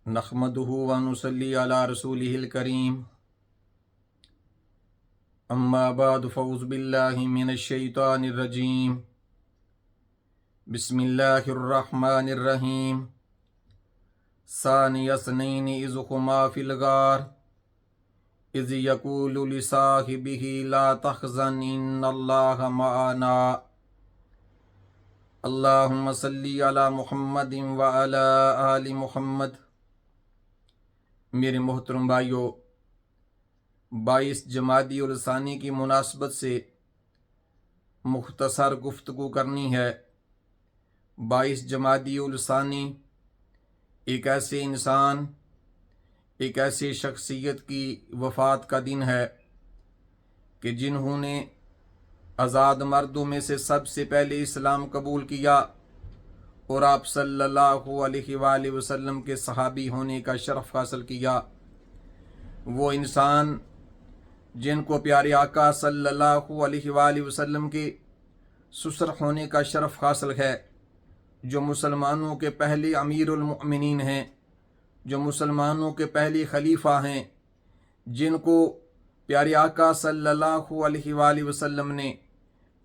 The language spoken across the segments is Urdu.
نحمدہ ونصلی علی رسولہ الکریم اما بعد فاعوذ باللہ من الشیطان الرجیم بسم اللہ الرحمن الرحیم ثانی اثنین اذ ہما فی الغار اذ یقول لصاحبہ لا تحزن ان اللہ معنا اللہم صلی علی محمد وعلی آل محمد۔ میرے محترم بھائیو، 22 جمادی الثانی کی مناسبت سے مختصر گفتگو کرنی ہے۔ 22 جمادی الثانی ایک ایسے انسان، ایک ایسے شخصیت کی وفات کا دن ہے کہ جنہوں نے آزاد مردوں میں سے سب سے پہلے اسلام قبول کیا اور آپ صلی اللہ علیہ وآلہ وسلم کے صحابی ہونے کا شرف حاصل کیا۔ وہ انسان جن کو پیارے آقا صلی اللہ علیہ وآلہ وسلم کے سسر ہونے کا شرف حاصل ہے، جو مسلمانوں کے پہلے امیر المؤمنین ہیں، جو مسلمانوں کے پہلے خلیفہ ہیں، جن کو پیارے آقا صلی اللہ علیہ وآلہ وسلم نے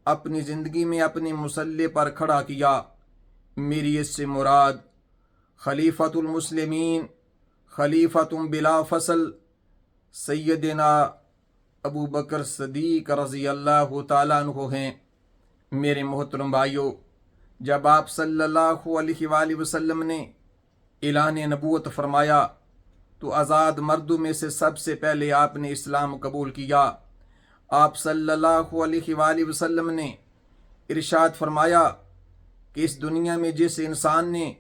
اپنی زندگی میں اپنے مسلح پر کھڑا کیا۔ میری اس سے مراد خلیفۃ المسلمین، خلیفۃ بلا فصل سیدنا ابو بکر صدیق رضی اللہ تعالیٰ عنہ ہیں۔ میرے محترم بھائیو، جب آپ صلی اللہ علیہ وآلہ وسلم نے اعلان نبوت فرمایا تو آزاد مردوں میں سے سب سے پہلے آپ نے اسلام قبول کیا۔ آپ صلی اللہ علیہ وآلہ وسلم نے ارشاد فرمایا کہ اس دنیا میں جس انسان نے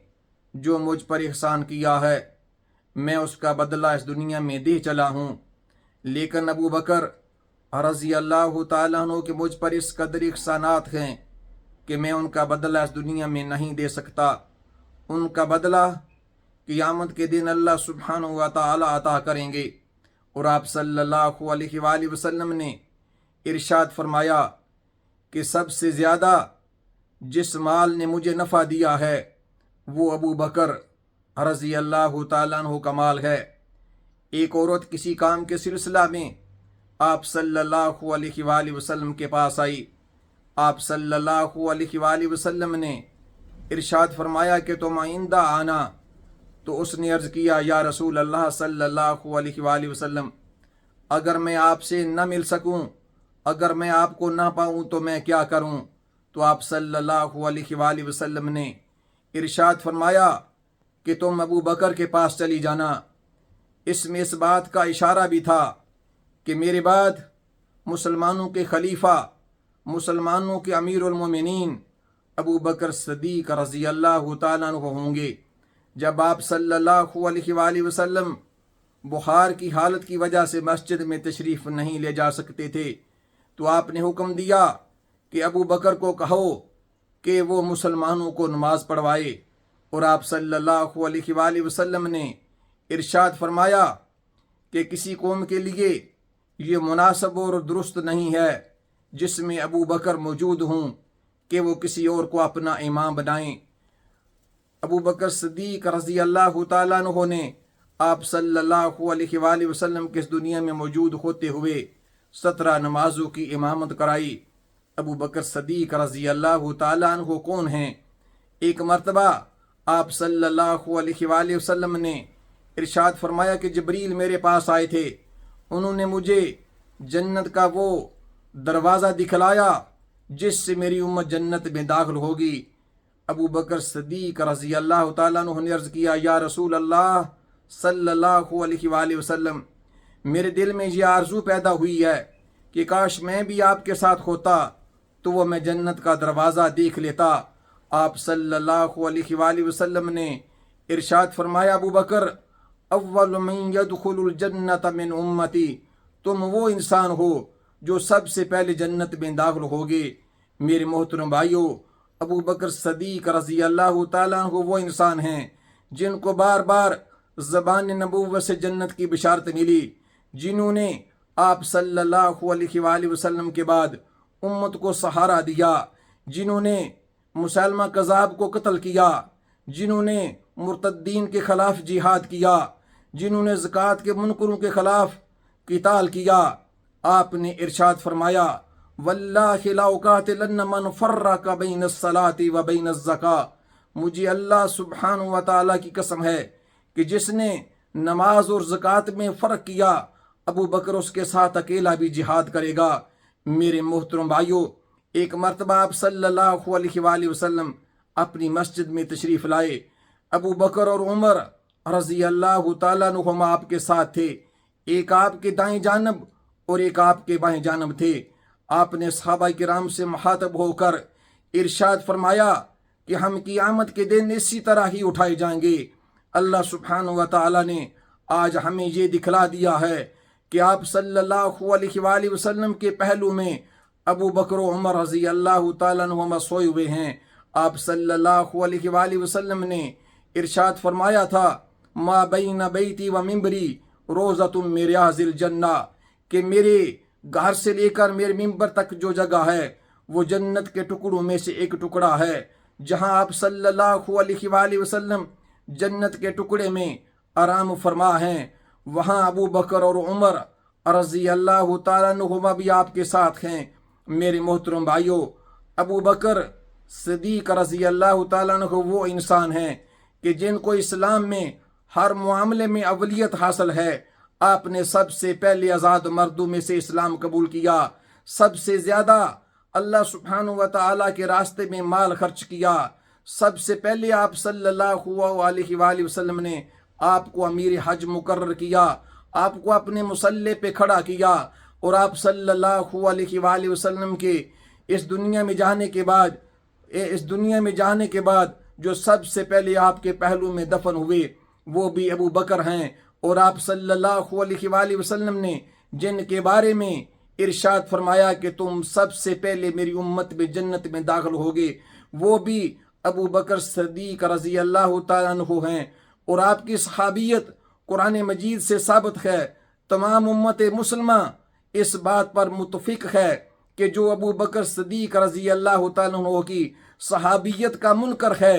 جو مجھ پر احسان کیا ہے میں اس کا بدلہ اس دنیا میں دے چلا ہوں، لیکن ابو بکر رضی اللہ تعالیٰ عنہ کے مجھ پر اس قدر احسانات ہیں کہ میں ان کا بدلہ اس دنیا میں نہیں دے سکتا۔ ان کا بدلہ قیامت کے دن اللہ سبحانہ و تعالیٰ عطا کریں گے۔ اور آپ صلی اللہ علیہ وآلہ وسلم نے ارشاد فرمایا کہ سب سے زیادہ جس مال نے مجھے نفع دیا ہے وہ ابو بکر رضی اللہ تعالیٰ عنہ کا مال ہے۔ ایک عورت کسی کام کے سلسلہ میں آپ صلی اللہ علیہ وآلہ وسلم کے پاس آئی۔ آپ صلی اللہ علیہ وآلہ وسلم نے ارشاد فرمایا کہ تم آئندہ آنا۔ تو اس نے عرض کیا، یا رسول اللہ صلی اللہ علیہ وآلہ وسلم، اگر میں آپ سے نہ مل سکوں، اگر میں آپ کو نہ پاؤں تو میں کیا کروں؟ تو آپ صلی اللہ علیہ وآلہ وسلم نے ارشاد فرمایا کہ تم ابو بکر کے پاس چلی جانا۔ اس میں اس بات کا اشارہ بھی تھا کہ میرے بعد مسلمانوں کے خلیفہ، مسلمانوں کے امیر المومنین ابو بکر صدیق رضی اللہ تعالیٰ عنہ ہوں گے۔ جب آپ صلی اللہ علیہ وآلہ وسلم بخار کی حالت کی وجہ سے مسجد میں تشریف نہیں لے جا سکتے تھے تو آپ نے حکم دیا کہ ابو بکر کو کہو کہ وہ مسلمانوں کو نماز پڑھوائے، اور آپ صلی اللہ علیہ وآلہ وسلم نے ارشاد فرمایا کہ کسی قوم کے لیے یہ مناسب اور درست نہیں ہے جس میں ابو بکر موجود ہوں کہ وہ کسی اور کو اپنا امام بنائیں۔ ابو بکر صدیق رضی اللہ تعالیٰ عنہ نے آپ صلی اللہ علیہ وآلہ وسلم کے اس دنیا میں موجود ہوتے ہوئے 17 نمازوں کی امامت کرائی۔ ابو بکر صدیق رضی اللہ تعالیٰ عنہ کون ہیں؟ ایک مرتبہ آپ صلی اللہ علیہ وآلہ وسلم نے ارشاد فرمایا کہ جبریل میرے پاس آئے تھے، انہوں نے مجھے جنت کا وہ دروازہ دکھلایا جس سے میری امت جنت میں داخل ہوگی۔ ابو بکر صدیق رضی اللہ تعالیٰ عنہ نے عرض کیا، یا رسول اللہ صلی اللہ علیہ وآلہ وسلم، میرے دل میں یہ آرزو پیدا ہوئی ہے کہ کاش میں بھی آپ کے ساتھ ہوتا تو وہ میں جنت کا دروازہ دیکھ لیتا۔ آپ صلی اللہ علیہ وآلہ وسلم نے ارشاد فرمایا، ابو بکر اول من يدخل الجنت من امتی، تم وہ انسان ہو جو سب سے پہلے جنت میں داخل ہوگے۔ میرے محترم بھائیو، ابو بکر صدیق رضی اللہ تعالیٰ عنہ وہ انسان ہیں جن کو بار بار زبان نبوت سے جنت کی بشارت ملی، جنہوں نے آپ صلی اللہ علیہ وآلہ وسلم کے بعد امت کو سہارا دیا، جنہوں نے مسلمہ کذاب کو قتل کیا، جنہوں نے مرتدین کے خلاف جہاد کیا، جنہوں نے زکوٰۃ کے منکروں کے خلاف قتال کیا، آپ نے ارشاد فرمایا واللہ لاقاتلن من فرق بین الصلاۃ و بین الزکاۃ، مجھے اللہ سبحانہ و تعالیٰ کی قسم ہے کہ جس نے نماز اور زکوٰۃ میں فرق کیا، ابو بکر اس کے ساتھ اکیلا بھی جہاد کرے گا۔ میرے محترم بھائیو، ایک مرتبہ آپ صلی اللہ علیہ وآلہ وسلم اپنی مسجد میں تشریف لائے، ابو بکر اور عمر رضی اللہ تعالیٰ عنہما آپ کے ساتھ تھے، ایک آپ کے دائیں جانب اور ایک آپ کے بائیں جانب تھے۔ آپ نے صحابہ کرام سے مخاطب ہو کر ارشاد فرمایا کہ ہم قیامت کے دن اسی طرح ہی اٹھائے جائیں گے۔ اللہ سبحانہ و تعالیٰ نے آج ہمیں یہ دکھلا دیا ہے کہ آپ صلی اللہ علیہ وآلہ وسلم کے پہلو میں ابو بکر و عمر رضی اللہ تعالیٰ عنہما سوئے ہوئے ہیں۔ آپ صلی اللہ علیہ وآلہ وسلم نے ارشاد فرمایا تھا ما بین بیتی و ممبری روزۃ من ریاض الجنہ، کہ میرے گھر سے لے کر میرے ممبر تک جو جگہ ہے وہ جنت کے ٹکڑوں میں سے ایک ٹکڑا ہے۔ جہاں آپ صلی اللہ علیہ وآلہ وسلم جنت کے ٹکڑے میں آرام فرما ہیں، وہاں ابو بکر اور عمر رضی اللہ تعالیٰ عنہما بھی آپ کے ساتھ ہیں۔ میرے محترم بھائیو، ابو بکر صدیق رضی اللہ تعالیٰ عنہ وہ انسان ہیں کہ جن کو اسلام میں ہر معاملے میں اولیت حاصل ہے۔ آپ نے سب سے پہلے آزاد مردوں میں سے اسلام قبول کیا، سب سے زیادہ اللہ سبحانہ و تعالیٰ کے راستے میں مال خرچ کیا، سب سے پہلے آپ صلی اللہ علیہ وآلہ وسلم نے آپ کو امیر حج مقرر کیا، آپ کو اپنے مسلح پہ کھڑا کیا، اور آپ صلی اللہ علیہ وآلہ وسلم کے اس دنیا میں جانے کے بعد جو سب سے پہلے آپ کے پہلو میں دفن ہوئے وہ بھی ابو بکر ہیں۔ اور آپ صلی اللہ علیہ وآلہ وسلم نے جن کے بارے میں ارشاد فرمایا کہ تم سب سے پہلے میری امت میں جنت میں داخل ہوگے، وہ بھی ابو بکر صدیق رضی اللہ تعالیٰ عنہ ہیں۔ اور آپ کی صحابیت قرآن مجید سے ثابت ہے۔ تمام امت مسلمہ اس بات پر متفق ہے کہ جو ابو بکر صدیق رضی اللہ تعالیٰ عنہ کی صحابیت کا منکر ہے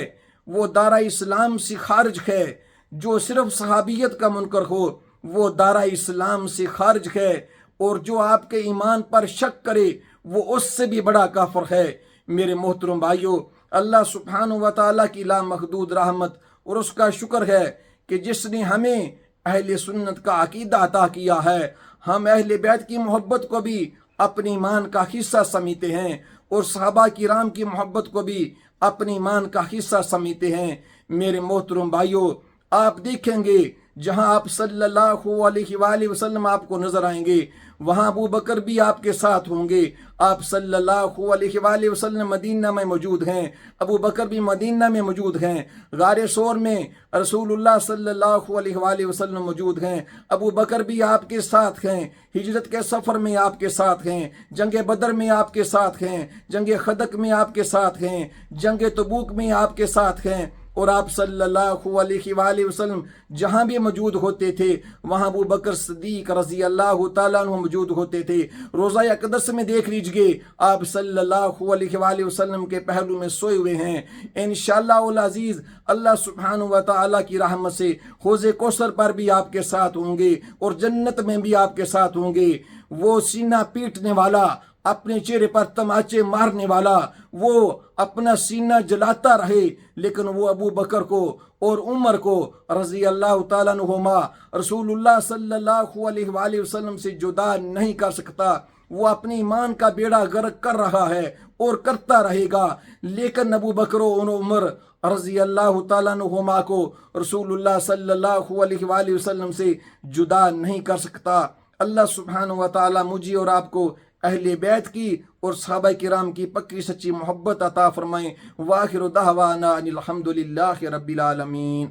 وہ دارہ اسلام سے خارج ہے۔ جو صرف صحابیت کا منکر ہو وہ دارہ اسلام سے خارج ہے، اور جو آپ کے ایمان پر شک کرے وہ اس سے بھی بڑا کافر ہے۔ میرے محترم بھائیو، اللہ سبحانہ و تعالیٰ کی لامحدود رحمت اور اس کا شکر ہے کہ جس نے ہمیں اہل سنت کا عقیدہ عطا کیا ہے۔ ہم اہل بیت کی محبت کو بھی اپنے ایمان کا حصہ سمجھتے ہیں، اور صحابہ کرام کی محبت کو بھی اپنے ایمان کا حصہ سمجھتے ہیں۔ میرے محترم بھائیو، آپ دیکھیں گے جہاں آپ صلی اللہ علیہ وآلہ وسلم آپ کو نظر آئیں گے وہاں ابو بکر بھی آپ کے ساتھ ہوں گے۔ آپ صلی اللہ علیہ وآلہ وسلم مدینہ میں موجود ہیں، ابو بکر بھی مدینہ میں موجود ہیں۔ غار ثور میں رسول اللہ صلی اللہ علیہ وآلہ وسلم موجود ہیں، ابو بکر بھی آپ کے ساتھ ہیں۔ ہجرت کے سفر میں آپ کے ساتھ ہیں، جنگ بدر میں آپ کے ساتھ ہیں، جنگ خندق میں آپ کے ساتھ ہیں، جنگ تبوک میں آپ کے ساتھ ہیں۔ اور آپ صلی اللہ علیہ وآلہ وسلم جہاں بھی موجود ہوتے تھے وہاں ابو بکر صدیق رضی اللہ تعالیٰ عنہ موجود ہوتے تھے۔ روضہ اقدس میں دیکھ لیجئے، آپ صلی اللہ علیہ وآلہ وسلم کے پہلو میں سوئے ہوئے ہیں۔ انشاءاللہ العزیز اللہ سبحانہ و تعالیٰ کی رحمت سے حوض کوثر پر بھی آپ کے ساتھ ہوں گے، اور جنت میں بھی آپ کے ساتھ ہوں گے۔ وہ سینہ پیٹنے والا، اپنے چہرے پر تماچے مارنے والا، وہ اپنا سینہ جلاتا رہے لیکن وہ ابو بکر کو اور عمر کو رضی اللہ تعالیٰ عنہما رسول اللہ صلی اللہ علیہ وآلہ وسلم سے جدا نہیں کر سکتا۔ وہ اپنے ایمان کا بیڑا غرق کر رہا ہے اور کرتا رہے گا، لیکن ابو بکر و عمر رضی اللہ تعالیٰ عنہما کو رسول اللہ صلی اللہ علیہ وآلہ وسلم سے جدا نہیں کر سکتا۔ اللہ سبحانہ و تعالیٰ مجھے اور آپ کو اہل بیت کی اور صحابہ کرام کی پکی سچی محبت عطا فرمائیں۔ وآخر دعوانا ان الحمد للہ رب العالمین۔